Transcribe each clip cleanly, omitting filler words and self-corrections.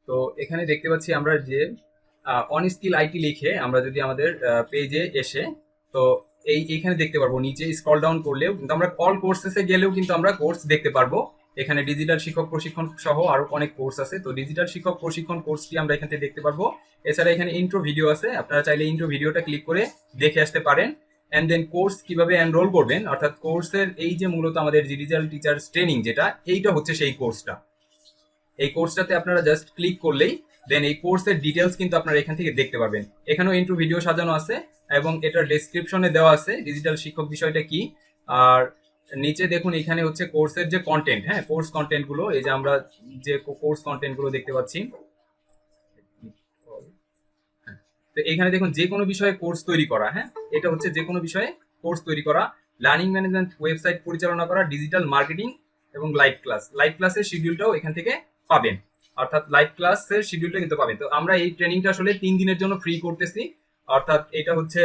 তো এখানে দেখতে পাচ্ছি আমরা যে অন স্কিল আইটি লিখে আমরা যদি আমাদের পেজে এসে, তো এইখানে দেখতে পারবো নিচে স্ক্রল ডাউন করলেও কিন্তু আমরা অল কোর্সেসে গেলেও কিন্তু আমরা কোর্স দেখতে পারবো। এখানে ডিজিটাল শিক্ষক প্রশিক্ষণ সহ আরো অনেক কোর্স আছে, তো ডিজিটাল শিক্ষক প্রশিক্ষণ কোর্সটি আমরা এখান থেকে দেখতে পারবো। এছাড়া এখানে ইন্ট্রো ভিডিও আছে, আপনারা চাইলে ইন্ট্রো ভিডিওটা ক্লিক করে দেখে আসতে পারেন। অ্যান্ড দেন কোর্স কিভাবে এনরোল করবেন, অর্থাৎ কোর্সের এই যে মূলত আমাদের ডিজিটাল টিচার্স ট্রেনিং যেটা, এইটা হচ্ছে সেই কোর্সটা। এই কোর্সটাতে আপনারা জাস্ট ক্লিক করলেই দেন এই কোর্সের ডিটেলস কিন্তু আপনারা এখান থেকে দেখতে পাবেন। এখানেও ইন্ট্রো ভিডিও সাজানো আছে এবং এটার ডেসক্রিপশনে দেওয়া আছে ডিজিটাল শিক্ষক বিষয়টা কি। আর নিচে দেখুন এখানে হচ্ছে কোর্সের যে কন্টেন্ট, হ্যাঁ কোর্স কন্টেন্ট গুলো, এই যে আমরা যে কোর্স কন্টেন্ট গুলো দেখতে পাচ্ছি, তো এখানে দেখুন যে কোনো বিষয়ে কোর্স তৈরি করা, হ্যাঁ এটা হচ্ছে যে কোনো বিষয়ে কোর্স তৈরি করা, লার্নিং ম্যানেজমেন্ট ওয়েবসাইট পরিচালনা করা, ডিজিটাল মার্কেটিং এবং লাইভ ক্লাসের শিডিউলটাও এখান থেকে পাবেন, অর্থাৎ লাইভ ক্লাসের শিডিউলটা কিন্তু পাবেন। তো আমরা এই ট্রেনিংটা আসলে 3 দিনের জন্য ফ্রি করতেছি, অর্থাৎ এটা হচ্ছে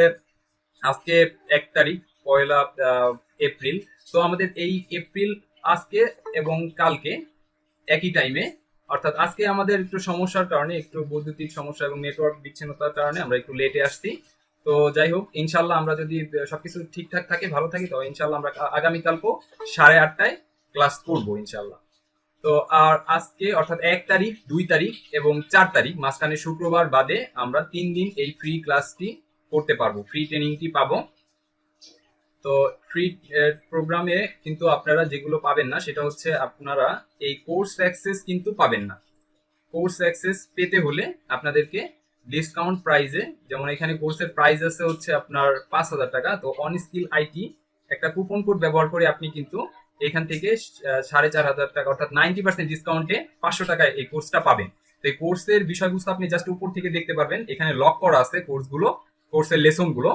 আজকে 1 তারিখ, 1 এপ্রিল। তো আমাদের এই এপ্রিল আজকে এবং কালকে একই টাইমে, অর্থাৎ আজকে আমাদের একটু সমস্যার কারণে, একটু বৈদ্যুতিক সমস্যা এবং নেটওয়ার্ক বিচ্ছিন্নতার কারণে আমরা একটু লেটে আসছি। তো যাই হোক, ইনশাল্লাহ আমরা যদি সবকিছু ঠিকঠাক থাকে, ভালো থাকি, তো ইনশাল্লাহ আমরা আগামীকালকে 8:30টায় ক্লাস করবো ইনশাল্লাহ। তো আর আজকে অর্থাৎ 1 তারিখ, 2 তারিখ এবং 4 তারিখ, মাঝখানে শুক্রবার বাদে আমরা 3 দিন এই ফ্রি ক্লাসটি করতে পারবো, ফ্রি ট্রেনিংটি পাবো। তো ফ্রি প্রোগ্রামে কিন্তু আপনারা যেগুলো পাবেন না সেটা হচ্ছে আপনারা এই কোর্স অ্যাক্সেস কিন্তু পাবেন না। কোর্স অ্যাক্সেস পেতে হলে আপনাদেরকে ডিসকাউন্ট প্রাইজে, যেমন এখানে কোর্সের প্রাইস আছে হচ্ছে আপনার 5,000 টাকা, তো অন স্কিল আইটি একটা কুপন কোড ব্যবহার করে আপনি কিন্তু এখান থেকে 4,500 টাকা অর্থাৎ 90% ডিসকাউন্টে 500 টাকায় এই কোর্সটা পাবেন। তো এই কোর্সের বিষয়বস্তু আপনি জাস্ট উপর থেকে দেখতে পারবেন, এখানে লক করা আছে কোর্সগুলো, কোর্সের লেসনগুলো।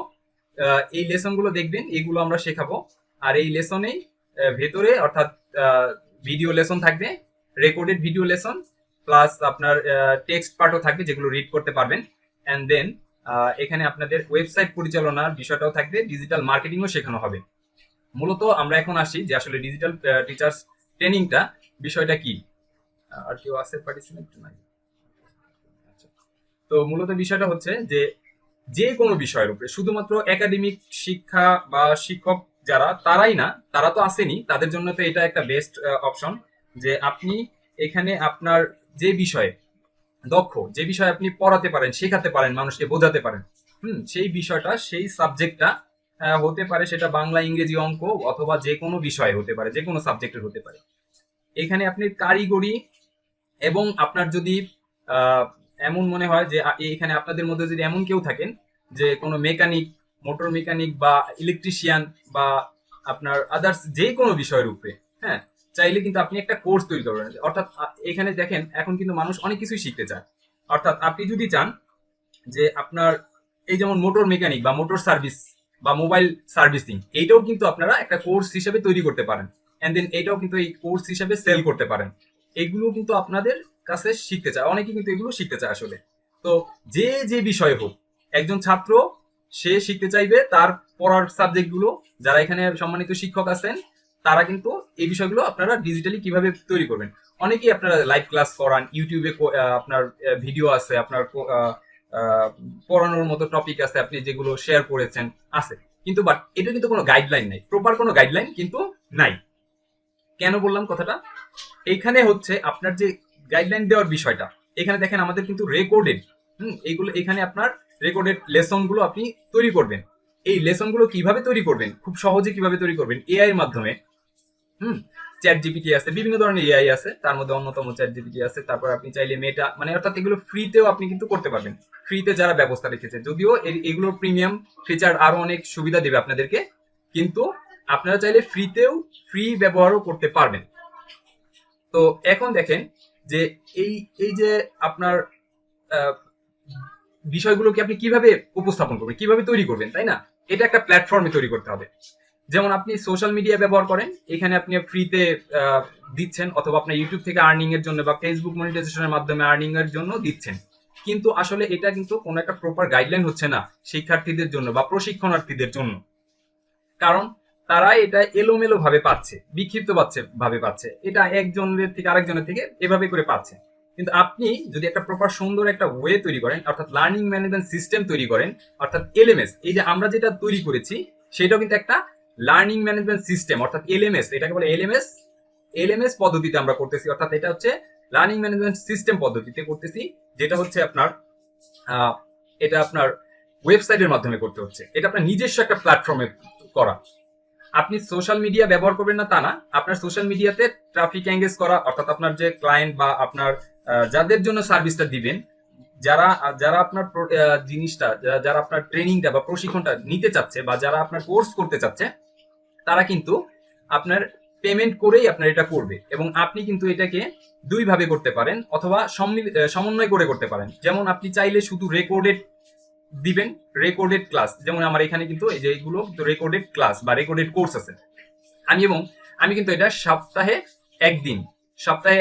এই লেসনগুলো দেখবেন, এগুলো আমরা শেখাবো। আর এই লেসনেই ভেতরে অর্থাৎ ভিডিও লেসন থাকবে, রেকর্ডেড ভিডিও লেসন, প্লাস আপনার টেক্সট পার্টও থাকবে যেগুলো রিড করতে পারবেন। অ্যান্ড দেন এখানে আপনাদের ওয়েবসাইট পরিচালনার বিষয়টাও থাকবে, ডিজিটাল মার্কেটিংও শেখানো হবে। মূলত আমরা এখন আসি যে আসলে ডিজিটাল টিচার্স ট্রেনিংটা বিষয়টা কি। আর কেউ আছে পার্টিসিপেন্ট নাই? আচ্ছা। তো মূলত বিষয়টা হচ্ছে যে যে কোনো বিষয়ের উপরে, শুধুমাত্র একাডেমিক শিক্ষা বা শিক্ষক যারা, তারাই না, তারা তো আসেনি, তাদের জন্য তো এটা একটা বেস্ট অপশন যে আপনি এখানে আপনার যে বিষয়ে দক্ষ, যে বিষয়ে আপনি পড়াতে পারেন, শেখাতে পারেন, মানুষকে বোঝাতে পারেন, সেই বিষয়টা, সেই সাবজেক্টটা হতে পারে সেটা বাংলা, ইংরেজি, অঙ্ক, অথবা যে কোনো বিষয় হতে পারে, যে কোনো সাবজেক্টের হতে পারে। এখানে আপনি কারিগরি এবং আপনার যদি এমন মনে হয় যে এখানে আপনাদের মধ্যে যদি এমন কেউ থাকেন যে কোনো মেকানিক, মোটর মেকানিক বা ইলেকট্রিশিয়ান বা আপনার আদার্স যে কোনো বিষয়ের উপরে, হ্যাঁ চাইলে কিন্তু আপনি একটা কোর্স তৈরি করবেন। অর্থাৎ এখানে দেখেন এখন কিন্তু মানুষ অনেক কিছুই শিখতে চায়। অর্থাৎ আপনি যদি চান যে আপনার এই যেমন মোটর মেকানিক বা মোটর সার্ভিস বা মোবাইল সার্ভিসিং, এইটাও কিন্তু আপনারা একটা কোর্স হিসেবে তৈরি করতে পারেন। এন্ড দেন এটাও কিন্তু এই কোর্স হিসেবে সেল করতে পারেন। এগুলো কিন্তু আপনাদের কাছে শিখতে চায়, অনেকে কিন্তু এগুলো শিখতে চায় আসলে। তো যে যে বিষয় হোক, একজন ছাত্র সে শিখতে চাইবে তার পড়ার সাবজেক্ট গুলো, যারা এখানে সম্মানিত শিক্ষক আছেন তারা কিন্তু এই বিষয়গুলো আপনারা ডিজিটালি কিভাবে তৈরি করবেন। অনেকেই আপনারা লাইভ ক্লাস করান, ইউটিউবে আপনার ভিডিও আছে, আপনার পড়ানোর মতো টপিক আছে, আপনি যেগুলো শেয়ার করেছেন আছে, কিন্তু বাট এটা কিন্তু কোনো গাইডলাইন নাই, প্রপার কোনো গাইডলাইন কিন্তু নাই। কেন বললাম কথাটা? এইখানে হচ্ছে আপনার যে গাইডলাইন দেওয়ার বিষয়টা, এখানে দেখেন আমাদের কিন্তু রেকর্ডেড, এইগুলো এখানে আপনার রেকর্ডেড লেসন গুলো আপনি তৈরি করবেন। এই লেসন গুলো কিভাবে তৈরি করবেন, খুব সহজে কিভাবে তৈরি করবেন, এআই এর মাধ্যমে। হুম চ্যাট জিপিটি আছে, বিভিন্ন ধরনের এআই আছে, তার মধ্যে অন্যতম চ্যাট জিপিটি আছে। তারপর আপনি চাইলে মেটা, মানে অর্থাৎ এগুলো ফ্রিতেও আপনি কিন্তু করতে পারবেন, ফ্রিতে যারা ব্যবস্থা রেখেছে, যদিও এগুলোর প্রিমিয়াম ফিচার আরো অনেক সুবিধা দেবে আপনাদেরকে, কিন্তু আপনারা চাইলে ফ্রিতেও ফ্রি ব্যবহারও করতে পারবেন। তো এখন দেখেন যে এই এই যে আপনার বিষয়গুলোকে আপনি কিভাবে উপস্থাপন করবেন, কিভাবে তৈরি করবেন, তাই না? এটা একটা প্ল্যাটফর্মে তৈরি করতে হবে। যেমন আপনি সোশ্যাল মিডিয়া ব্যবহার করেন, এখানে আপনি ফ্রিতে দিচ্ছেন, অথবা আপনার ইউটিউব থেকে আর্নিং এর জন্য বা ফেসবুক মনিটাইজেশনের মাধ্যমে আর্নিং এর জন্য দিচ্ছেন, কিন্তু আসলে এটা কিন্তু কোনো একটা প্রপার গাইডলাইন হচ্ছে না শিক্ষার্থীদের জন্য বা প্রশিক্ষণার্থীদের জন্য। কারণ তারা এটা এলোমেলো ভাবে পাচ্ছে, বিক্ষিপ্ত ভাবে পাচ্ছে, এটা একজনের থেকে আরেকজনের থেকে এভাবে করে পাচ্ছে। কিন্তু আপনি যদি একটা প্রপার সুন্দর একটা ওয়ে তৈরি করেন, অর্থাৎ লার্নিং ম্যানেজমেন্ট সিস্টেম তৈরি করেন, অর্থাৎ এলএমএস, এই যে আমরা যেটা তৈরি করেছি সেটাও কিন্তু একটা লার্নিং ম্যানেজমেন্ট সিস্টেম, অর্থাৎ এলএমএস, এটাকে বলে এলএমএস। এলএমএস পদ্ধতিতে আমরা করতেছি, অর্থাৎ এটা হচ্ছে লার্নিং ম্যানেজমেন্ট সিস্টেম পদ্ধতিতে করতেছি, যেটা হচ্ছে আপনার এটা আপনার ওয়েবসাইটের মাধ্যমে করতে হচ্ছে। এটা আপনার নিজস্ব একটা প্ল্যাটফর্মে করা। আপনি সোশ্যাল মিডিয়া ব্যবহার করবেন না তা না, আপনার সোশ্যাল মিডিয়াতে ট্রাফিক এঙ্গেজ করা, অর্থাৎ আপনার যে ক্লায়েন্ট বা আপনার যাদের জন্য সার্ভিসটা দিবেন, যারা যারা আপনার জিনিসটা, যারা আপনার ট্রেনিংটা বা প্রশিক্ষণটা নিতে চাচ্ছে বা যারা আপনার কোর্স করতে চাচ্ছে, তারা কিন্তু আপনার পেমেন্ট করেই আপনার এটা করবে। এবং আপনি কিন্তু এটাকে দুই ভাবে করতে পারেন, অথবা সমন্বয় করে করতে পারেন। যেমন আপনি চাইলে শুধু রেকর্ডেড দিবেন, রেকর্ডেড ক্লাস, যেমন আমার এখানে কিন্তু এই যে এইগুলো রেকর্ডেড ক্লাস বা রেকর্ডেড কোর্স আছে। আমি কিন্তু এটা সপ্তাহে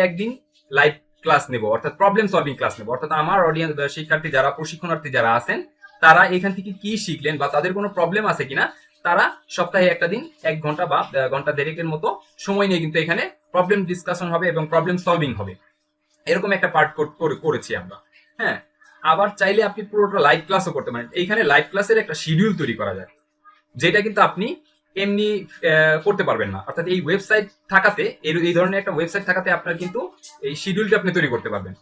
একদিন লাইভ ক্লাস নেব, অর্থাৎ প্রবলেম সলভিং ক্লাস নেব। অর্থাৎ আমার অডিয়েন্স শিক্ষার্থী যারা, প্রশিক্ষণার্থী যারা আছেন, তারা এখান থেকে কি শিখলেন বা তাদের কোনো প্রবলেম আছে কিনা, তারা সপ্তাহে একটা দিন 1 ঘন্টা বা ঘন্টা দেড়েকের মতো সময় নিয়ে কিন্তু এখানে প্রবলেম ডিসকাশন হবে এবং প্রবলেম সলভিং হবে। এরকম একটা পার্ট করেছি আমরা। হ্যাঁ, আবার চাইলে আপনি পুরোটা লাইভ ক্লাসও করতে পারেন। এইখানে লাইভ ক্লাসের একটা শিডিউল তৈরি করা যায়, যেটা কিন্তু আপনি এমনি করতে পারবেন না। অর্থাৎ এই ওয়েবসাইট থাকাতে, এই ধরনের একটা ওয়েবসাইট থাকাতে আপনার কিন্তু এই শিডিউলটা আপনি তৈরি করতে পারবেন।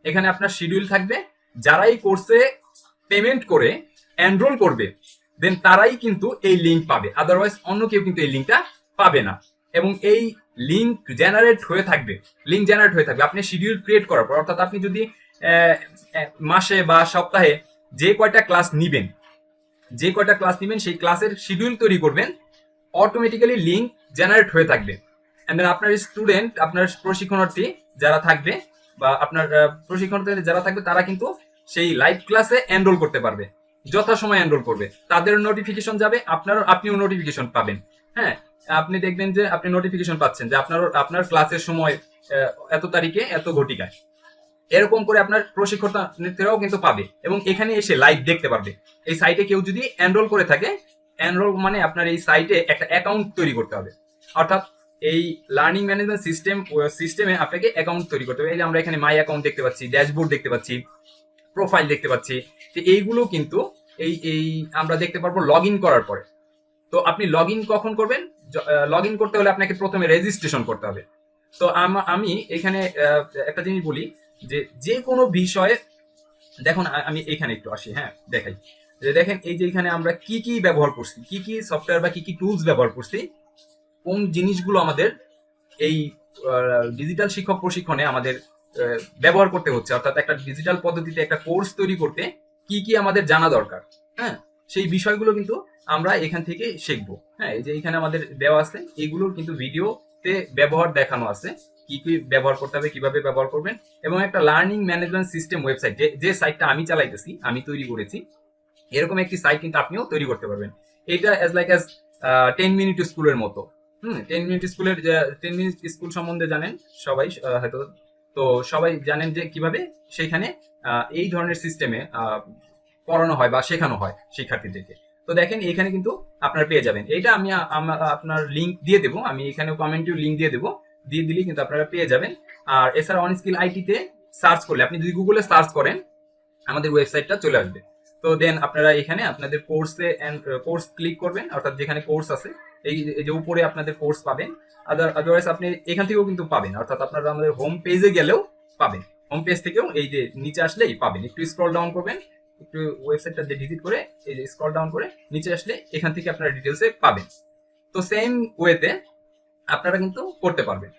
এখানে আপনার শিডিউল থাকবে, যারা এই কোর্সে পেমেন্ট করে এনরোল করবে, দেন তারাই কিন্তু এই লিঙ্ক পাবে, আদারওয়াইজ অন্য কেউ কিন্তু এই লিঙ্কটা পাবে না। এবং এই লিঙ্ক জেনারেট হয়ে থাকবে, আপনি শিডিউল ক্রিয়েট করার পর, অর্থাৎ আপনি যদি মাসে বা সপ্তাহে যে কয়টা ক্লাস নিবেন সেই ক্লাসের শিডিউল তৈরি করবেন, অটোমেটিক্যালি লিঙ্ক জেনারেট হয়ে থাকবে। এন্ড দেন আপনার স্টুডেন্ট, আপনার প্রশিক্ষণার্থী যারা থাকবে বা আপনার প্রশিক্ষণার্থী যারা থাকবে, তারা কিন্তু সেই লাইভ ক্লাসে এনরোল করতে পারবে, যথাসময় এনরোল করবে, তাদের নোটিফিকেশন যাবে, আপনিও নোটিফিকেশন পাবেন। হ্যাঁ, আপনি দেখবেন যে আপনি নোটিফিকেশন পাচ্ছেন যে আপনার ক্লাসের সময় এত তারিখে এত ঘটিকায়। এরকম করে আপনার প্রশিক্ষণার্থীরাও কিন্তু পাবে এবং এখানে এসে লাইভ দেখতে পারবে। এই সাইটে কেউ যদি এনরোল করে থাকে, এনরোল মানে আপনার এই সাইটে একটা অ্যাকাউন্ট তৈরি করতে হবে। অর্থাৎ এই লার্নিং ম্যানেজমেন্ট সিস্টেমে আপনাকে অ্যাকাউন্ট তৈরি করতে হবে। এই যে আমরা এখানে মাই অ্যাকাউন্ট দেখতে পাচ্ছি, ড্যাশবোর্ড দেখতে পাচ্ছি, প্রোফাইল দেখতে পাচ্ছি। তো এইগুলো কিন্তু এই আমরা দেখতে পারবো লগ ইন করার পরে। তো আপনি লগ ইন কখন করবেন? লগ ইন করতে হলে আপনাকে প্রথমে রেজিস্ট্রেশন করতে হবে। তো আমি এখানে একটা জিনিস বলি, যে কোনো বিষয়ে দেখুন, আমি এখানে একটু আসি, হ্যাঁ দেখাই। যে দেখেন, এই যে এখানে আমরা কি কি ব্যবহার করছি, কি কি সফটওয়্যার বা কি কি টুলস ব্যবহার করছি, কোন জিনিসগুলো আমাদের এই ডিজিটাল শিক্ষক প্রশিক্ষণে আমাদের ব্যবহার করতে হচ্ছে, অর্থাৎ একটা ডিজিটাল পদ্ধতিতে একটা কোর্স তৈরি করতে কি কি আমাদের জানা দরকার। হ্যাঁ, সেই বিষয়গুলো কিন্তু আমরা এখান থেকে শিখবো। হ্যাঁ, এই যে এখানে আমাদের দেওয়া আছে, এইগুলোর কিন্তু ভিডিওতে ব্যবহার দেখানো আছে, কি কি ব্যবহার করতে হবে, কিভাবে ব্যবহার করবেন। এবং একটা লার্নিং ম্যানেজমেন্ট সিস্টেম ওয়েবসাইট, যে সাইটটা আমি চালাইতেছি, আমি তৈরি করেছি, এরকম একটি সাইট কিন্তু আপনিও তৈরি করতে পারবেন। এটা অ্যাজ 10 মিনিট স্কুলের মতো। 10 মিনিট স্কুল সম্বন্ধে জানেন সবাই, হয়তো তো সবাই জানেন যে কিভাবে সেখানে এই ধরনের সিস্টেমে পড়ানো হয় বা শেখানো হয় শিক্ষার্থীদেরকে। তো দেখেন, এখানে কিন্তু আপনারা পেয়ে যাবেন। এটা আমি আপনার লিঙ্ক দিয়ে দেবো, আমি এখানে কমেন্টেও লিঙ্ক দিয়ে দেবো, দিয়ে দিলেই কিন্তু আপনারা পেয়ে যাবেন। আর এছাড়া অনস্কিল আইটিতে সার্চ করলে, আপনি যদি গুগলে সার্চ করেন, আমাদের ওয়েবসাইটটা চলে আসবে। তো দেন আপনারা এখানে আপনাদের কোর্স ক্লিক করবেন, অর্থাৎ যেখানে কোর্স আছে, এই যে উপরে আপনাদের কোর্স পাবেন। আদারওয়াইজ আপনি এখান থেকেও কিন্তু পাবেন, অর্থাৎ আপনারা আমাদের হোম পেজে গেলেও পাবেন, হোম পেজ থেকেও এই যে নিচে আসলেই পাবেন। একটু স্ক্রল ডাউন করবেন, একটু ওয়েবসাইটটা ভিজিট করে এই যে স্ক্রল ডাউন করে নিচে আসলে এখান থেকে আপনারা ডিটেলসে পাবেন। তো সেম ওয়েতে আপনারা কিন্তু করতে পারবেন।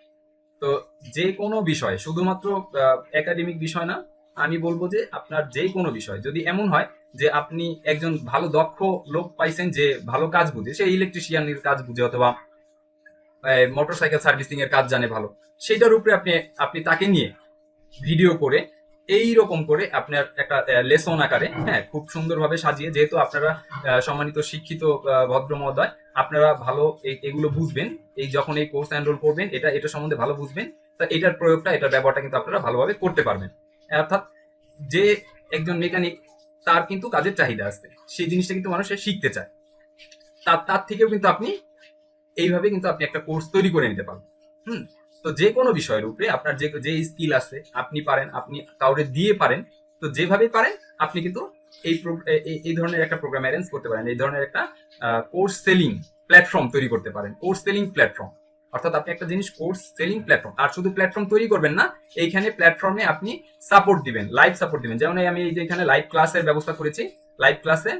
তো যে কোনো বিষয়, শুধুমাত্র একাডেমিক বিষয় না, আমি বলবো যে আপনার যে কোনো বিষয় যদি এমন হয় যে আপনি একজন ভালো দক্ষ লোক পাইছেন, যে ভালো কাজ বুঝে, সে ইলেকট্রিশিয়ানের কাজ বুঝে অথবা মোটরসাইকেল সার্ভিসিং এর কাজ জানে ভালো, সেটার উপরে আপনি তাকে নিয়ে ভিডিও করে এই রকম করে আপনার একটা লেসন আকারে, হ্যাঁ, খুব সুন্দরভাবে সাজিয়ে, যেহেতু আপনারা সম্মানিত শিক্ষিত ভদ্র মহোদয়, আপনারা ভালো এগুলো বুঝবেন, এই যখন এই কোর্স এনরোল করবেন, এটা সম্বন্ধে ভালো বুঝবেন, তা এটার প্রয়োগটা, এটার ব্যবহারটা কিন্তু আপনারা ভালোভাবে করতে পারবেন। অর্থাৎ যে একজন মেকানিক, তার কিন্তু কাজের চাহিদা আছে, সেই জিনিসটা কিন্তু মানুষ শিখতে চায়, তার থেকেও কিন্তু আপনি এইভাবে কিন্তু আপনি একটা কোর্স তৈরি করে নিতে পারবেন। তো যে কোনো বিষয়ের উপরে আপনার যে যে স্কিল আছে, আপনি পারেন, আপনি কাউরে দিয়ে পারেন, তো যেভাবে পারেন আপনি কিন্তু এই ধরনের একটা প্রোগ্রাম অ্যারেঞ্জ করতে পারেন, এই ধরনের একটা কোর্স সেলিং প্ল্যাটফর্ম তৈরি করতে পারেন। কোর্স সেলিং প্ল্যাটফর্ম অর্থাৎ আপনি একটা জিনিস কোর্স সেলিং প্ল্যাটফর্ম, আর শুধু প্ল্যাটফর্ম তৈরি করবেন না, এইখানে প্ল্যাটফর্মে আপনি সাপোর্ট দিবেন, লাইভ সাপোর্ট দিবেন। যেমন আমি এই যে এখানে লাইভ ক্লাসের ব্যবস্থা করেছি, লাইভ ক্লাসে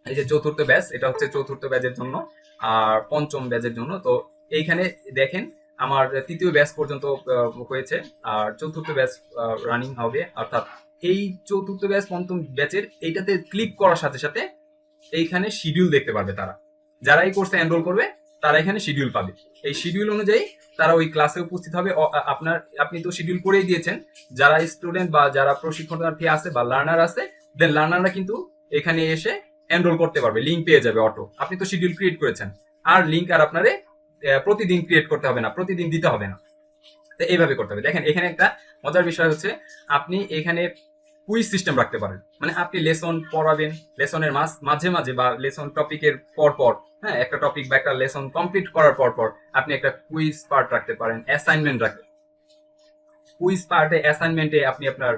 এই যে চতুর্থ ব্যাচ, এটা হচ্ছে চতুর্থ ব্যাচের জন্য আর পঞ্চম ব্যাচের জন্য। তো এইখানে দেখেন আমার তৃতীয় ব্যাচ পর্যন্ত হয়েছে, আর চতুর্থ ব্যাচ রানিং হবে। অর্থাৎ এই চতুর্থ ব্যাচ পঞ্চম ব্যাচের এইটাতে ক্লিক করার সাথে সাথে এইখানে শিডিউল দেখতে পারবে তারা, যারা এই কোর্সে এনরোল করবে তারা এখানে শিডিউল পাবে। এই শিডিউল অনুযায়ী তারা ওই ক্লাসে উপস্থিত হবে। আপনি তো শিডিউল করেই দিয়েছেন, যারা স্টুডেন্ট বা যারা প্রশিক্ষণার্থী আছে বা লার্নার আছে, দেন লার্নাররা কিন্তু এখানে এসে এনরোল করতে পারবে, লিঙ্ক পেয়ে যাবে অটো। আপনি তো শিডিউল ক্রিয়েট করেছেন, আর লিঙ্ক আর আপনারে প্রতিদিন ক্রিয়েট করতে হবে না, প্রতিদিন দিতে হবে না। তো এইভাবে করতে হবে। দেখেন এখানে একটা মজার বিষয় হচ্ছে আপনি এখানে কুইজ সিস্টেম রাখতে পারেন, মানে আপনি লেসন পড়াবেন, লেসনের মাঝে মাঝে বা লেসন টপিকের পর পর, হ্যাঁ, একটা টপিক বা একটা লেসন কমপ্লিট করার পর পর আপনি একটা কুইজ পার্ট রাখতে পারেন, অ্যাসাইনমেন্ট রাখতে। কুইজ পার্টে অ্যাসাইনমেন্টে আপনি আপনার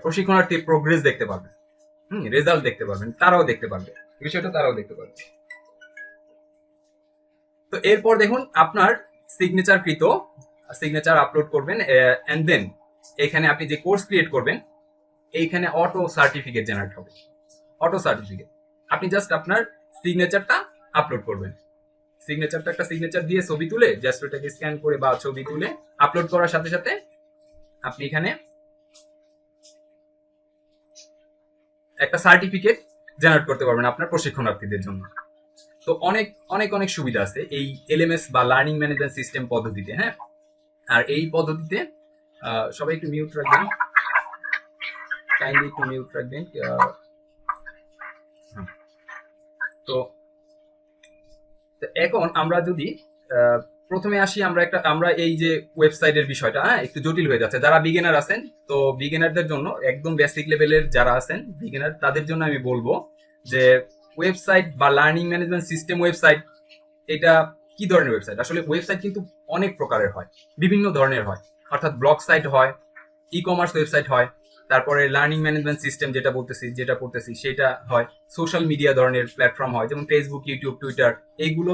প্রশিক্ষণার্থীর প্রোগ্রেস দেখতে পারবেন, রেজাল্ট দেখতে পারবেন, তারাও দেখতে পারবে, বিষয়টা তারাও দেখতে পারবে। তো এরপর দেখুন আপনার সিগনেচার আপলোড করবেন, এন্ড দেন এখানে আপনি যে কোর্স ক্রিয়েট করবেন এইখানে অটো সার্টিফিকেট জেনারেট হবে। অটো সার্টিফিকেট আপনি জাস্ট আপনার সিগনেচারটা আপলোড করবেন, একটা সিগনেচার দিয়ে ছবি তুলে জাস্ট ওটাকে স্ক্যান করে বা ছবি তুলে আপলোড করার সাথে সাথে আপনি এখানে একটা সার্টিফিকেট জেনারেট করতে পারবেন আপনার প্রশিক্ষণার্থীদের জন্য। তো অনেক অনেক অনেক সুবিধা আছে এই এলএমএস বা লার্নিং ম্যানেজমেন্ট সিস্টেম পদ্ধতিতে। হ্যাঁ, আর এই পদ্ধতিতে সবাই একটু মিউট রাখবেন, কাইন্ডলি একটু মিউট রাখবেন। তো এখন আমরা যদি প্রথমে আসি, আমরা এই যে ওয়েবসাইটের বিষয়টা একটু জটিল হয়ে যাচ্ছে। যারা বিগিনার আছেন, তো বিগিনারদের জন্য একদম বেসিক লেভেলের যারা আছেন বিগিনার, তাদের জন্য আমি বলবো যে ওয়েবসাইট বা লার্নিং ম্যানেজমেন্ট সিস্টেম ওয়েবসাইট এটা কি ধরনের ওয়েবসাইট। আসলে ওয়েবসাইট কিন্তু অনেক প্রকারের হয়, বিভিন্ন ধরনের হয়। অর্থাৎ ব্লগ সাইট হয়, ই কমার্স ওয়েবসাইট হয়, তারপরে লার্নিং ম্যানেজমেন্ট সিস্টেম যেটা করতেছি সেটা হয়, সোশ্যাল মিডিয়া ধরনের প্ল্যাটফর্ম হয়, যেমন ফেসবুক, ইউটিউব, টুইটার, এগুলো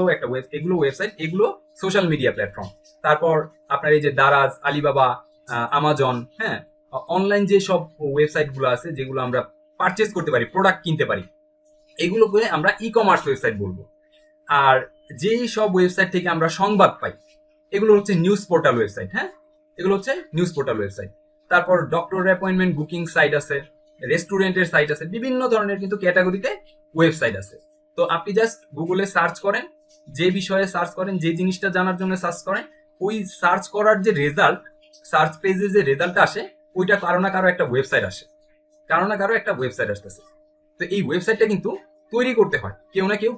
ওয়েবসাইট, এগুলো সোশ্যাল মিডিয়া প্ল্যাটফর্ম। তারপর আপনার এই যে দারাজ, আলিবাবা, আমাজন, হ্যাঁ, অনলাইন যে সব ওয়েবসাইট গুলো আছে যেগুলো আমরা পারচেস করতে পারি, প্রোডাক্ট কিনতে পারি, এগুলোকে আমরা ই কমার্স ওয়েবসাইট বলবো। আর যেই সব ওয়েবসাইট থেকে আমরা সংবাদ পাই এগুলো হচ্ছে নিউজ পোর্টাল ওয়েবসাইট। হ্যাঁ, এগুলো হচ্ছে নিউজ পোর্টাল ওয়েবসাইট। তারপর ডক্টর অ্যাপয়েন্টমেন্ট বুকিং সাইট আছে, রেস্টুরেন্টের সাইট আছে, বিভিন্ন ধরনের কিন্তু ক্যাটাগরিতে ওয়েবসাইট আছে। তো আপনি জাস্ট গুগলে সার্চ করেন, যে বিষয়ে সার্চ করেন, যে জিনিসটা জানার জন্য সার্চ করেন, ওই সার্চ করার যে রেজাল্ট, সার্চ পেজে যে রেজাল্টটা আসে, ওইটা কারো না কারো একটা ওয়েবসাইট আসে, কারো না কারো একটা ওয়েবসাইট আসতেছে। তো এই ওয়েবসাইটটা কিন্তু তৈরি করতে হয়, কেউ না কেউ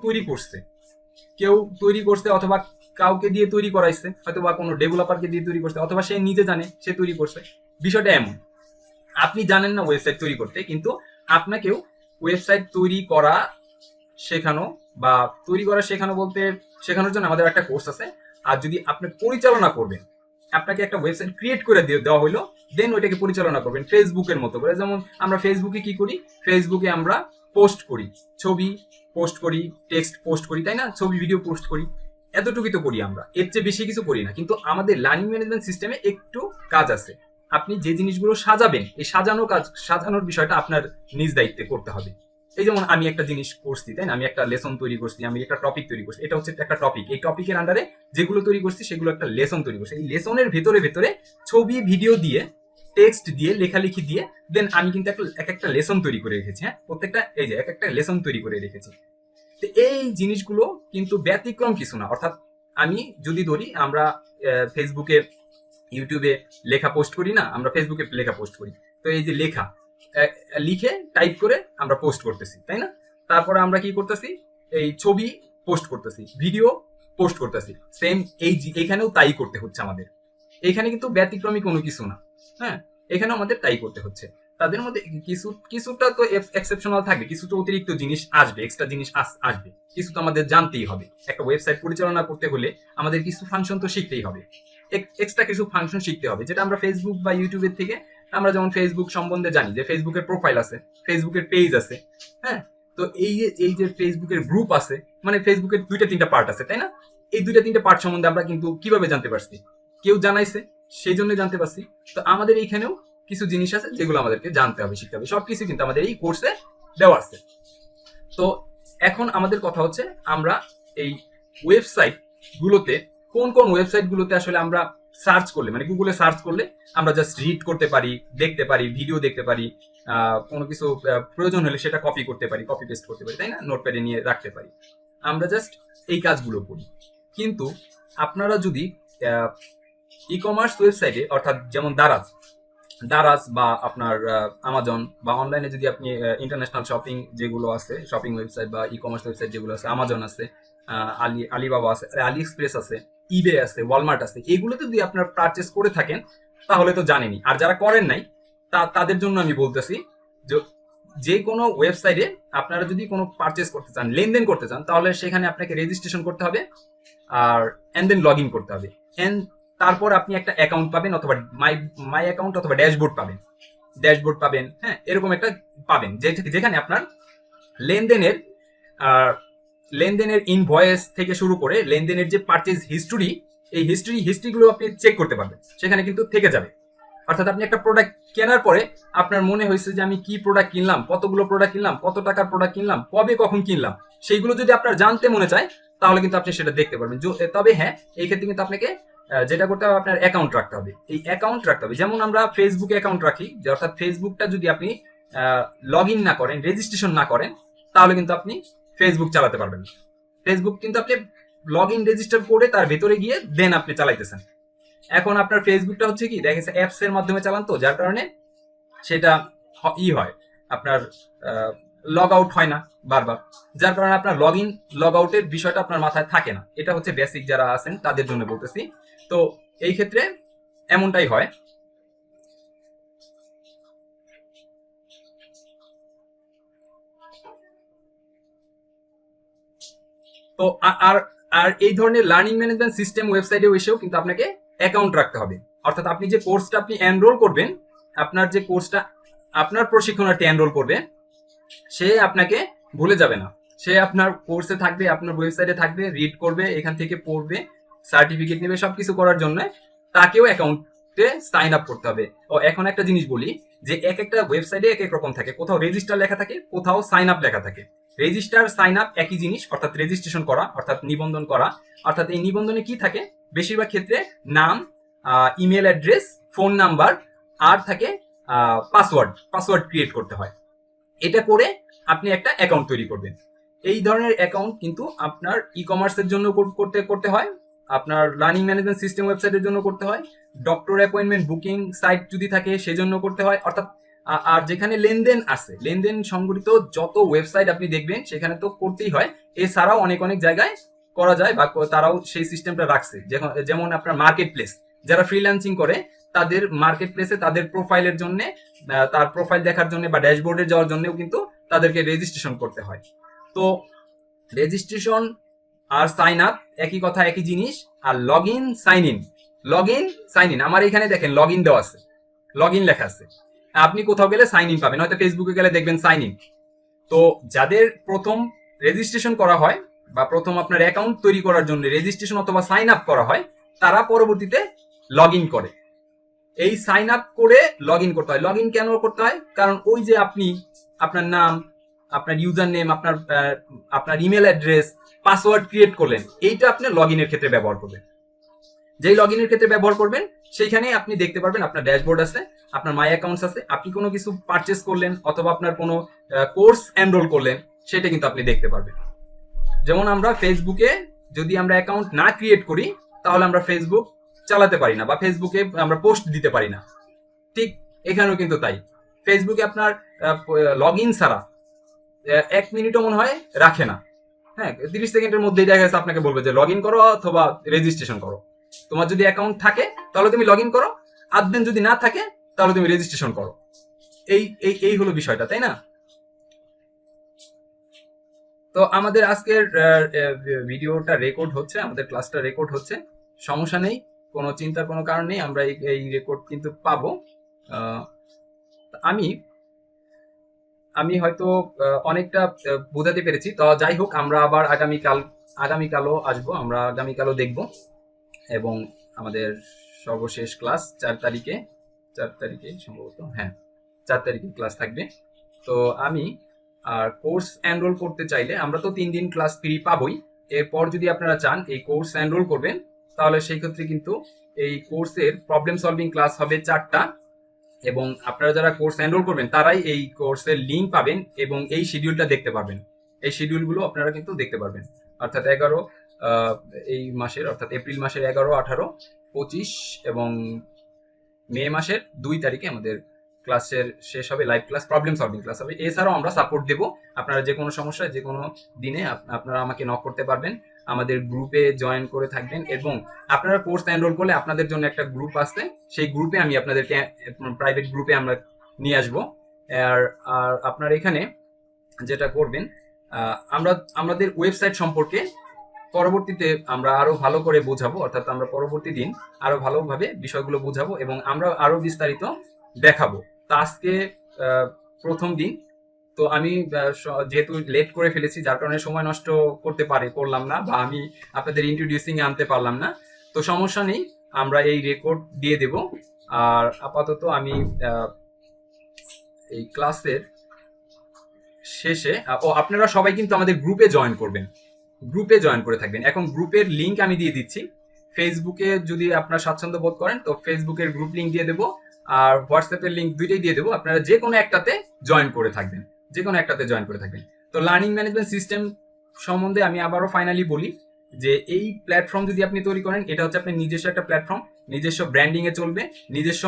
তৈরি করছে, অথবা কাউকে দিয়ে তৈরি করাইছে, হয়তো বা কোনো ডেভেলপারকে দিয়ে তৈরি করছে, অথবা সে নিজে জানে সে তৈরি করছে। বিষয়টা এমন, আপনি জানেন না ওয়েবসাইট তৈরি করতে, কিন্তু আপনাকেও ওয়েবসাইট তৈরি করা শেখানো বা শেখানোর জন্য আমাদের একটা কোর্স আছে। আর যদি আপনি পরিচালনা করবেন, আপনাকে একটা ওয়েবসাইট ক্রিয়েট করে দেওয়া হলো, দেন ওইটাকে পরিচালনা করবেন ফেসবুকের মতো করে। যেমন আমরা ফেসবুকে কি করি, ফেসবুকে আমরা পোস্ট করি, ছবি পোস্ট করি, টেক্সট পোস্ট করি, তাই না, ছবি ভিডিও পোস্ট করি, এতটুকুই তো করি আমরা, এর চেয়ে বেশি কিছু করি না। কিন্তু আমাদের লার্নিং ম্যানেজমেন্ট সিস্টেমে একটু কাজ আছে। আপনি যে জিনিসগুলো সাজাবেন, এই সাজানোর বিষয়টা আপনার নিজ দায়িত্বে করতে হবে। এই যেমন আমি একটা জিনিস করছি, তাই না, আমি একটা লেসন তৈরি করছি, আমি একটা টপিক তৈরি করছি, এটা হচ্ছে একটা টপিক, এই টপিকের আন্ডারে যেগুলো তৈরি করছি সেগুলো একটা লেসন তৈরি করছি। এই লেসনের ভেতরে ছবি ভিডিও দিয়ে, টেক্সট দিয়ে, লেখালেখি দিয়ে, দেন আমি কিন্তু একটা লেসন তৈরি করে রেখেছি। হ্যাঁ, প্রত্যেকটা এই যে একটা লেসন তৈরি করে রেখেছি। তো এই জিনিসগুলো কিন্তু ব্যতিক্রম কিছু না। অর্থাৎ আমি যদি ধরি, আমরা ফেসবুকে, ইউটিউবে লেখা পোস্ট করি না, আমরা ফেসবুকে লেখা পোস্ট করি, তো এই যে লেখা লিখে টাইপ করে আমরা পোস্ট করতেছি, তাই না। তারপরে আমরা কি করতেছি, এই ছবি পোস্ট করতেছি, ভিডিও পোস্ট করতেছি, সেম এইখানেও তাই করতে হচ্ছে আমাদের। এখানে কিন্তু ব্যতিক্রমী কোনো কিছু না। হ্যাঁ, এখানেও আমাদের তাই করতে হচ্ছে। তাদের মধ্যে কিছুটা তো এক্সেপশনাল থাকবে, কিছু তো অতিরিক্ত জিনিস আসবে, এক্সট্রা জিনিস আসবে, কিছু তো আমাদের জানতেই হবে। একটা ওয়েবসাইট পরিচালনা করতে হলে আমাদের কিছু ফাংশন তো শিখতেই হবে। এক্সট্রা কিছু ফাংশন শিখতে হবে, যেটা আমরা ফেসবুক বা ইউটিউবের থেকে আমরা যেমন ফেসবুক সম্বন্ধে জানি যে ফেসবুকের প্রোফাইল আছে, ফেসবুকের পেজ আছে, হ্যাঁ। তো এই যে ফেসবুকের গ্রুপ আছে, মানে ফেসবুকের 2-3টা পার্ট আছে, তাই না? এই 2-3টা পার্ট সম্বন্ধে আমরা কিন্তু কিভাবে জানতে পারছি? কেউ জানাইছে, সেই জন্য জানতে পারছি। তো আমাদের এইখানেও কিছু জিনিস আছে যেগুলো আমাদেরকে জানতে হবে, শিখতে হবে। সবকিছু কিন্তু আমাদের এই কোর্সে দেওয়া আছে। তো এখন আমাদের কথা হচ্ছে আমরা এই ওয়েবসাইট গুলোতে কোন কোন ওয়েবসাইট গুলোতে আসলে আমরা সার্চ করলে, মানে গুগলে সার্চ করলে আমরা জাস্ট রিড করতে পারি, দেখতে পারি, ভিডিও দেখতে পারি, কোনো কিছু প্রয়োজন হলে সেটা কপি করতে পারি, কপি পেস্ট করতে পারি, তাই না? নোটপ্যাডে নিয়ে রাখতে পারি। আমরা জাস্ট এই কাজগুলো করি। কিন্তু আপনারা যদি ই কমার্স ওয়েবসাইটে, অর্থাৎ যেমন দারাজ বা আপনার আমাজন বা অনলাইনে যদি আপনি ইন্টারন্যাশনাল শপিং যেগুলো আছে, শপিং ওয়েবসাইট বা ই কমার্স ওয়েবসাইট যেগুলো আছে, আমাজন আছে, আলিবাবা আছে, আলি এক্সপ্রেস আছে, ইবে আছে, ওয়ালমার্ট আছে, এগুলোতে যদি আপনার পারচেস করে থাকেন তাহলে তো জানেনই। আর যারা করেন নাই তাদের জন্য আমি বলতেছি যে কোনো ওয়েবসাইটে আপনারা যদি কোনো পারচেস করতে চান, লেনদেন করতে চান, তাহলে সেখানে আপনাকে রেজিস্ট্রেশন করতে হবে আর এন্ড দেন লগ ইন করতে হবে। তারপর আপনি একটা অ্যাকাউন্ট পাবেন, অথবা মাই অ্যাকাউন্ট অথবা ড্যাশবোর্ড পাবেন, হ্যাঁ, এরকম একটা পাবেন যেখানে আপনার লেনদেনের ইনভয়েস থেকে শুরু করে লেনদেনের যে পারচেজ হিস্ট্রি, এই হিস্ট্রিগুলো আপনি চেক করতে পারবেন, সেখানে কিন্তু থেকে যাবে। অর্থাৎ আপনি একটা প্রোডাক্ট কেনার পরে আপনার মনে হয়েছে যে আমি কি প্রোডাক্ট কিনলাম, কতগুলো প্রোডাক্ট কিনলাম, কত টাকার প্রোডাক্ট কিনলাম, কবে কখন কিনলাম, সেইগুলো যদি আপনার জানতে মনে চায় তাহলে কিন্তু আপনি সেটা দেখতে পারবেন। তবে হ্যাঁ, এই ক্ষেত্রে কিন্তু আপনাকে যেটা করতে হবে, আপনার অ্যাকাউন্ট রাখতে হবে। এই অ্যাকাউন্ট রাখতে হবে, যেমন আমরা ফেসবুকে অ্যাকাউন্ট রাখি, যে অর্থাৎ ফেসবুকটা যদি আপনি লগ ইন না করেন, রেজিস্ট্রেশন না করেন, তাহলে কিন্তু আপনি ফেসবুক চালাতে পারবেন না। ফেসবুক কিন্তু আপনি লগ ইন রেজিস্টার করে তার ভেতরে গিয়ে দেন আপনি চালাইতেছেন। এখন আপনার ফেসবুকটা হচ্ছে কি, দেখা গেছে অ্যাপস এর মাধ্যমে চালান, তো যার কারণে সেটা হয়, আপনার লগ আউট হয় না বারবার, যার কারণে আপনার লগ ইন লগ আউটের বিষয়টা আপনার মাথায় থাকে না। এটা হচ্ছে বেসিক যারা আছেন তাদের জন্য বলতেছি। তো এই ক্ষেত্রে এমনটাই হয়। তো আর এই ধরনের লার্নিং ম্যানেজমেন্ট সিস্টেম ওয়েবসাইটে এসেও কিন্তু আপনাকে অ্যাকাউন্ট রাখতে হবে। অর্থাৎ আপনি যে কোর্সটা আপনি এনরোল করবেন, আপনার যে কোর্সটা আপনার প্রশিক্ষণার্থী এনরোল করবে, সে আপনাকে ভুলে যাবে না। সে আপনার কোর্সে থাকবে, আপনার ওয়েবসাইটে থাকবে, রিড করবে, এখান থেকে পড়বে, সার্টিফিকেট নেবে, সবকিছু করার জন্য তাকেও অ্যাকাউন্টে সাইন আপ করতে হবে। ও এখন একটা জিনিস বলি, যে এক একটা ওয়েবসাইটে এক এক রকম থাকে, কোথাও রেজিস্টার লেখা থাকে, কোথাও সাইন আপ লেখা থাকে। রেজিস্টার সাইন আপ একই জিনিস, অর্থাৎ রেজিস্ট্রেশন করা, অর্থাৎ নিবন্ধন করা। অর্থাৎ এই নিবন্ধনে কি থাকে, বেশিরভাগ ক্ষেত্রে নাম, ইমেল অ্যাড্রেস, ফোন নাম্বার, আর থাকে পাসওয়ার্ড ক্রিয়েট করতে হয়। এটা করে আপনি একটা অ্যাকাউন্ট তৈরি করবেন। এই ধরনের অ্যাকাউন্ট কিন্তু আপনার ই কমার্সের জন্য করতে হয়, আপনার লার্নিং ম্যানেজমেন্ট সিস্টেম ওয়েবসাইটের জন্য করতে হয়, ডক্টর অ্যাপয়েন্টমেন্ট বুকিং সাইট যদি থাকে সেজন্য করতে হয়। অর্থাৎ আর যেখানে লেনদেন আছে, লেনদেন সংগঠিত যত ওয়েবসাইট আপনি দেখবেন সেখানে তো করতেই হয়। এছাড়াও অনেক জায়গায় করা যায়, বা তারাও সেই সিস্টেমটা রাখছে। যেমন আপনার মার্কেট প্লেস, যারা ফ্রিল্যান্সিং করে তাদের মার্কেট প্লেসে তাদের প্রোফাইলের জন্য, তার প্রোফাইল দেখার জন্য বা ড্যাশবোর্ডে যাওয়ার জন্যও কিন্তু তাদেরকে রেজিস্ট্রেশন করতে হয়। তো রেজিস্ট্রেশন আর সাইন আপ একই কথা, একই জিনিস। আর লগ ইন সাইন ইন, আমার এখানে দেখেন লগ ইন দেওয়া আছে, লগ ইন লেখা আছে। আপনি কোথাও গেলে সাইন ইন পাবেন, হয়তো ফেসবুকে গেলে দেখবেন সাইন ইন। তো যাদের প্রথম রেজিস্ট্রেশন করা হয় বা প্রথম আপনার অ্যাকাউন্ট তৈরি করার জন্য রেজিস্ট্রেশন অথবা সাইন আপ করা হয়, তারা পরবর্তীতে লগ ইন করে। এই সাইন আপ করে লগ ইন করতে হয়। লগ ইন কেন করতে হয়? কারণ ওই যে আপনি আপনার নাম, আপনার ইউজার নেম, আপনার ইমেল অ্যাড্রেস, পাসওয়ার্ড ক্রিয়েট করলেন, এইটা আপনি লগ ইনের ক্ষেত্রে ব্যবহার করবেন। যেই লগ ইনের ক্ষেত্রে ব্যবহার করবেন সেইখানে আপনি দেখতে পারবেন আপনার ড্যাশবোর্ড আছে, আপনার মাই অ্যাকাউন্টস আছে, আপনি কোনো কিছু পারচেস করলেন অথবা আপনার কোনো কোর্স এনরোল করলেন, সেটা কিন্তু আপনি দেখতে পারবেন। যেমন আমরা ফেসবুকে যদি আমরা অ্যাকাউন্ট না ক্রিয়েট করি তাহলে আমরা ফেসবুক চালাতে পারি না, বা ফেসবুকে আমরা পোস্ট দিতে পারি না। ঠিক এখানেও কিন্তু তাই, ফেসবুকে আপনার লগ ইন ছাড়া 1 মিনিটও মনে হয় রাখে না। হ্যাঁ, 30 সেকেন্ডের মধ্যেই দেখা গেছে আপনাকে বলবে যে লগ ইন করো অথবা রেজিস্ট্রেশন করো। তোমার যদি অ্যাকাউন্ট থাকে তাহলে তুমি লগ ইন করো, আর দেন যদি না থাকে তাহলে তুমি রেজিস্ট্রেশন করো। এই হলো বিষয়টা, তাই না? তো আমাদের আজকের ভিডিওটা রেকর্ড হচ্ছে, আমাদের ক্লাসটা রেকর্ড হচ্ছে, সমস্যা নেই। কোনো চিন্তার কোনো কারণ নেই, আমরা এই রেকর্ড কিন্তু পাবো। আমি আমি হয়তো অনেকটা বোঝাতে পেরেছি। তো যাই হোক, আমরা আবার আগামীকালও আসবো, আমরা আগামীকালও দেখব। এবং আমাদের সর্বশেষ ক্লাস 4 তারিখে সম্ভবত, হ্যাঁ 4 তারিখে ক্লাস থাকবে। তো আমি কোর্স এনরোল করতে চাইলে আমরা তো 3 দিন ক্লাস ফ্রি পাবোই। এরপর যদি আপনারা চান এই কোর্স এনরোল করবেন, তাহলে সেই ক্ষেত্রে কিন্তু এই কোর্সের প্রবলেম সলভিং ক্লাস হবে 4টা। এবং আপনারা যারা কোর্স এনরোল করবেন তারাই এই কোর্সের লিঙ্ক পাবেন এবং এই শিডিউলটা দেখতে পারবেন। এই শিডিউলগুলো আপনারা কিন্তু দেখতে পারবেন, অর্থাৎ এই মাসের, অর্থাৎ এপ্রিল মাসের 11, 18, 25 এবং মে মাসের 2 তারিখে আমাদের ক্লাসের শেষ হবে, live class, problem solving class হবে। এছাড়াও আমরা সাপোর্ট দেব। আপনারা যে কোনো সমস্যায় যে কোনো দিনে আপনারা আমাকে নক করতে পারবেন, আমাদের গ্রুপে জয়েন করে থাকবেন। এবং আপনারা কোর্স এনরোল করলে আপনাদের জন্য একটা গ্রুপ আছে, সেই গ্রুপে আমি আপনাদেরকে প্রাইভেট গ্রুপে আমরা নিয়ে আসবো। আর আপনারা এখানে যেটা করবেন, আমরা আমাদের ওয়েবসাইট সম্পর্কে পরবর্তীতে আমরা আরো ভালো করে বোঝাবো, অর্থাৎ আমরা পরবর্তী দিন আরো ভালোভাবে বিষয়গুলো বোঝাবো এবং আমরা আরো বিস্তারিত দেখাবো। তো আজকে প্রথম দিন, তো আমি যেহেতু লেট করে ফেলেছি, যার কারণে সময় নষ্ট করলাম না, বা আমি আপনাদের ইন্ট্রোডিউসিং এ আনতে পারলাম না। তো সমস্যা নেই, আমরা এই রেকর্ড দিয়ে দেব। আর আপাতত আমি এই ক্লাসের শেষে আপনারা সবাই কিন্তু আমাদের গ্রুপে জয়েন করবেন, গ্রুপে জয়েন করে থাকবেন। এখন গ্রুপের লিঙ্ক আমি দিয়ে দিচ্ছি। ফেসবুকে যদি আপনারা স্বাচ্ছন্দ্য বোধ করেন তো ফেসবুকের গ্রুপ লিঙ্ক দিয়ে দেবো, আর হোয়াটসঅ্যাপের লিঙ্ক দুইটাই দিয়ে দেবো। আপনারা যে কোনো একটাতে জয়েন করে থাকবেন, যে কোনো একটাতে জয়েন করে থাকবেন। তো লার্নিং ম্যানেজমেন্ট সিস্টেম সম্বন্ধে আমি আবারও ফাইনালি বলি যে এই প্ল্যাটফর্ম যদি আপনি তৈরি করেন, এটা হচ্ছে আপনার নিজস্ব একটা প্ল্যাটফর্ম, নিজস্ব ব্র্যান্ডিং এ চলবে, নিজস্ব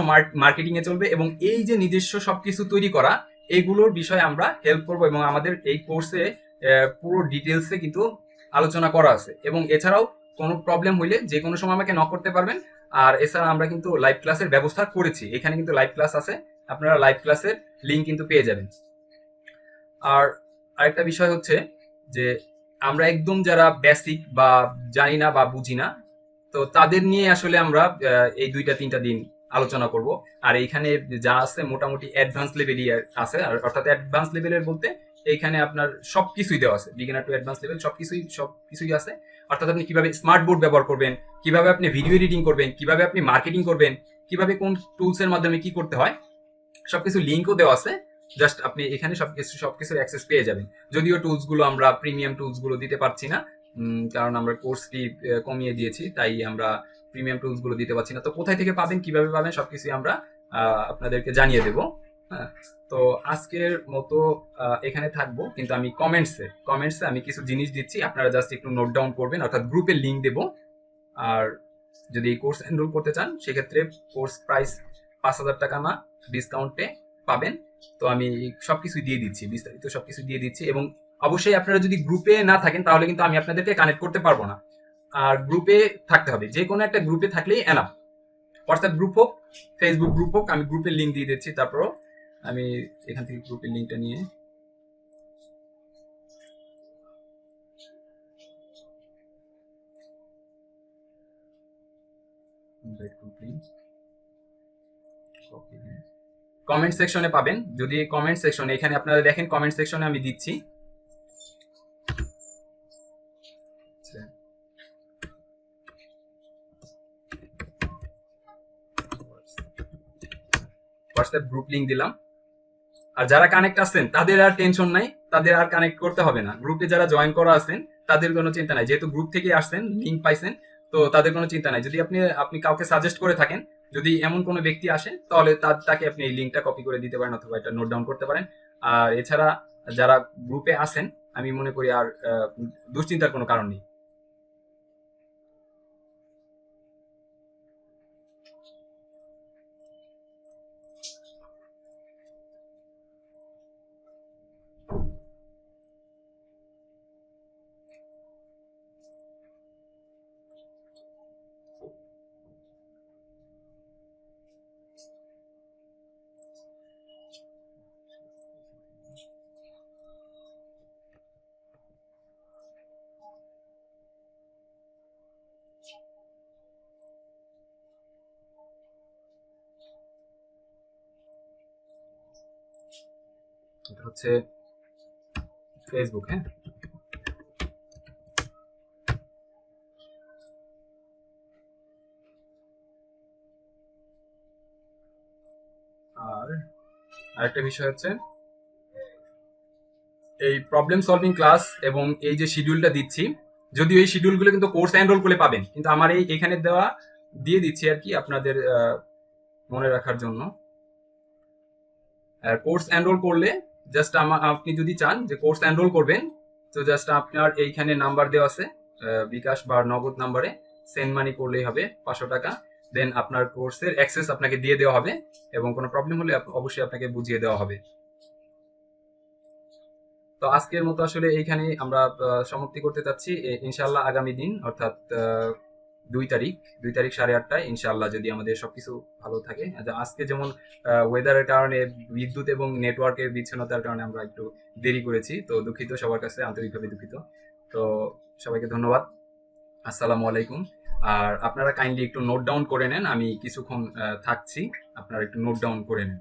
মার্কেটিং এ চলবে, এবং এই যে নিজস্ব সবকিছু তৈরি করা, এগুলোর বিষয়ে আমরা হেল্প করবো। এবং আমাদের এই কোর্সে পুরো ডিটেলসে কিন্তু আলোচনা করা আছে। এবং এছাড়াও কোনো প্রবলেম হইলে যে কোনো সময় আমাকে নক করতে পারবেন। আর এছাড়া আমরা কিন্তু লাইভ ক্লাসের ব্যবস্থা করেছি, এখানে কিন্তু লাইভ ক্লাস আছে, আপনারা লাইভ ক্লাসের লিঙ্ক কিন্তু পেয়ে যাবেন। আর আরেকটা বিষয় হচ্ছে যে আমরা একদম যারা বেসিক বা জানি না বা বুঝি না, তো তাদের নিয়ে আসলে আমরা এই 2-3টা দিন আলোচনা করব। আর এইখানে যা আছে মোটামুটি অ্যাডভান্স লেভেলই আছে, অর্থাৎ অ্যাডভান্স লেভেলের বলতে এইখানে আপনার সবকিছুই দেওয়া আছে, বিগিনার টু অ্যাডভান্স লেভেল সবকিছুই আছে। অর্থাৎ আপনি কিভাবে স্মার্ট বোর্ড ব্যবহার করবেন, কিভাবে আপনি ভিডিও এডিটিং করবেন, কিভাবে আপনি মার্কেটিং করবেন, কিভাবে কোন টুলসের মাধ্যমে কি করতে হয়, সবকিছু লিঙ্কও দেওয়া আছে। জাস্ট আপনি এখানে সবকিছুর অ্যাক্সেস পেয়ে যাবেন। যদিও টুলসগুলো আমরা প্রিমিয়াম টুলসগুলো দিতে পারছি না, কারণ আমরা কোর্স ফি কমিয়ে দিয়েছি, তাই আমরা প্রিমিয়াম টুলসগুলো দিতে পারছি না। তো কোথায় থেকে পাবেন, কিভাবে পাবেন, সবকিছু আমরা আপনাদেরকে জানিয়ে দেব। হ্যাঁ, তো আজকের মতো এখানে থাকবো, কিন্তু আমি কমেন্টসে আমি কিছু জিনিস দিচ্ছি, আপনারা জাস্ট একটু নোট ডাউন করবেন, অর্থাৎ গ্রুপের লিঙ্ক দেবো। আর যদি কোর্স এনরোল করতে চান সেক্ষেত্রে কোর্স প্রাইস 5,000 টাকা না, ডিসকাউন্টে পাবেন। তো আমি সবকিছু দিয়ে দিচ্ছি, বিস্তারিত সবকিছু দিয়ে দিচ্ছি। এবং অবশ্যই আপনারা যদি গ্রুপে না থাকেন তাহলে কিন্তু আমি আপনাদেরকে কানেক্ট করতে পারবো না। আর গ্রুপে থাকতে হবে, যে কোনো একটা গ্রুপে থাকলেই এনাফ। হোয়াটসঅ্যাপ গ্রুপ হোক, ফেসবুক গ্রুপ হোক, আমি গ্রুপের লিঙ্ক দিয়ে দিচ্ছি। তারপরও আমি এখান থেকে গ্রুপের লিঙ্কটা নিয়ে কমেন্ট সেকশনে পাবেন। যদি কমেন্ট সেকশনে, এখানে আপনারা দেখেন কমেন্ট সেকশনে আমি দিচ্ছি। হোয়াটসঅ্যাপ গ্রুপ লিঙ্ক দিলাম। আর যারা কানেক্ট আছেন তাদের আর টেনশন নাই, তাদের আর কানেক্ট করতে হবে না। গ্রুপে যারা জয়েন করা আছেন তাদের কোনো চিন্তা নাই, যেহেতু গ্রুপ থেকে আসছেন, লিঙ্ক পাইছেন, তো তাদের কোনো চিন্তা নাই। যদি আপনি কাউকে সাজেস্ট করে থাকেন, যদি এমন কোনো ব্যক্তি আসে, তাহলে তাকে আপনি এই লিঙ্কটা কপি করে দিতে পারেন অথবা এটা নোট ডাউন করতে পারেন। আর এছাড়া যারা গ্রুপে আছেন, আমি মনে করি আর দুশ্চিন্তার কোনো কারণ নেই। এটা হচ্ছে ফেসবুক। হ্যাঁ, আর আরেকটা বিষয় হচ্ছে এই প্রবলেম সলভিং ক্লাস এবং এই যে শিডিউলটা দিচ্ছি, যদিও এই শিডিউলগুলো কিন্তু কোর্স এনরোল করলে পাবেন, কিন্তু আমার এই এখানে দেওয়া দিয়ে দিচ্ছি আর কি আপনাদের মনে রাখার জন্য। কোর্স এনরোল করলে জাস্ট আপনি যদি চান যে কোর্স এনরোল করবেন, তো জাস্ট আপনার এইখানে নাম্বার দেওয়া আছে বিকাশ বা নগদ নাম্বারে সেন্ড মানি করলেই হবে 500 টাকা। দেন আপনার কোর্সের অ্যাক্সেস আপনাকে দিয়ে দেওয়া হবে এবং কোনো প্রবলেম হলে অবশ্যই আপনাকে বুঝিয়ে দেওয়া হবে। তো আজকের মতো আসলে এইখানে আমরা সমাপ্তি করতে চাচ্ছি। ইনশাল্লাহ আগামী দিন অর্থাৎ 2 তারিখ 2 তারিখ 8:30টায় ইনশাল্লাহ, যদি আমাদের সবকিছু ভালো থাকে। আজকে যেমন ওয়েদারের কারণে, বিদ্যুৎ এবং নেটওয়ার্কের বিচ্ছিন্নতার কারণে আমরা একটু দেরি করেছি, তো দুঃখিত, সবার কাছে আন্তরিকভাবে দুঃখিত। তো সবাইকে ধন্যবাদ। আসসালামু আলাইকুম। আর আপনারা কাইন্ডলি একটু নোট ডাউন করে নেন, আমি কিছুক্ষণ থাকছি, আপনারা একটু নোট ডাউন করে নেন।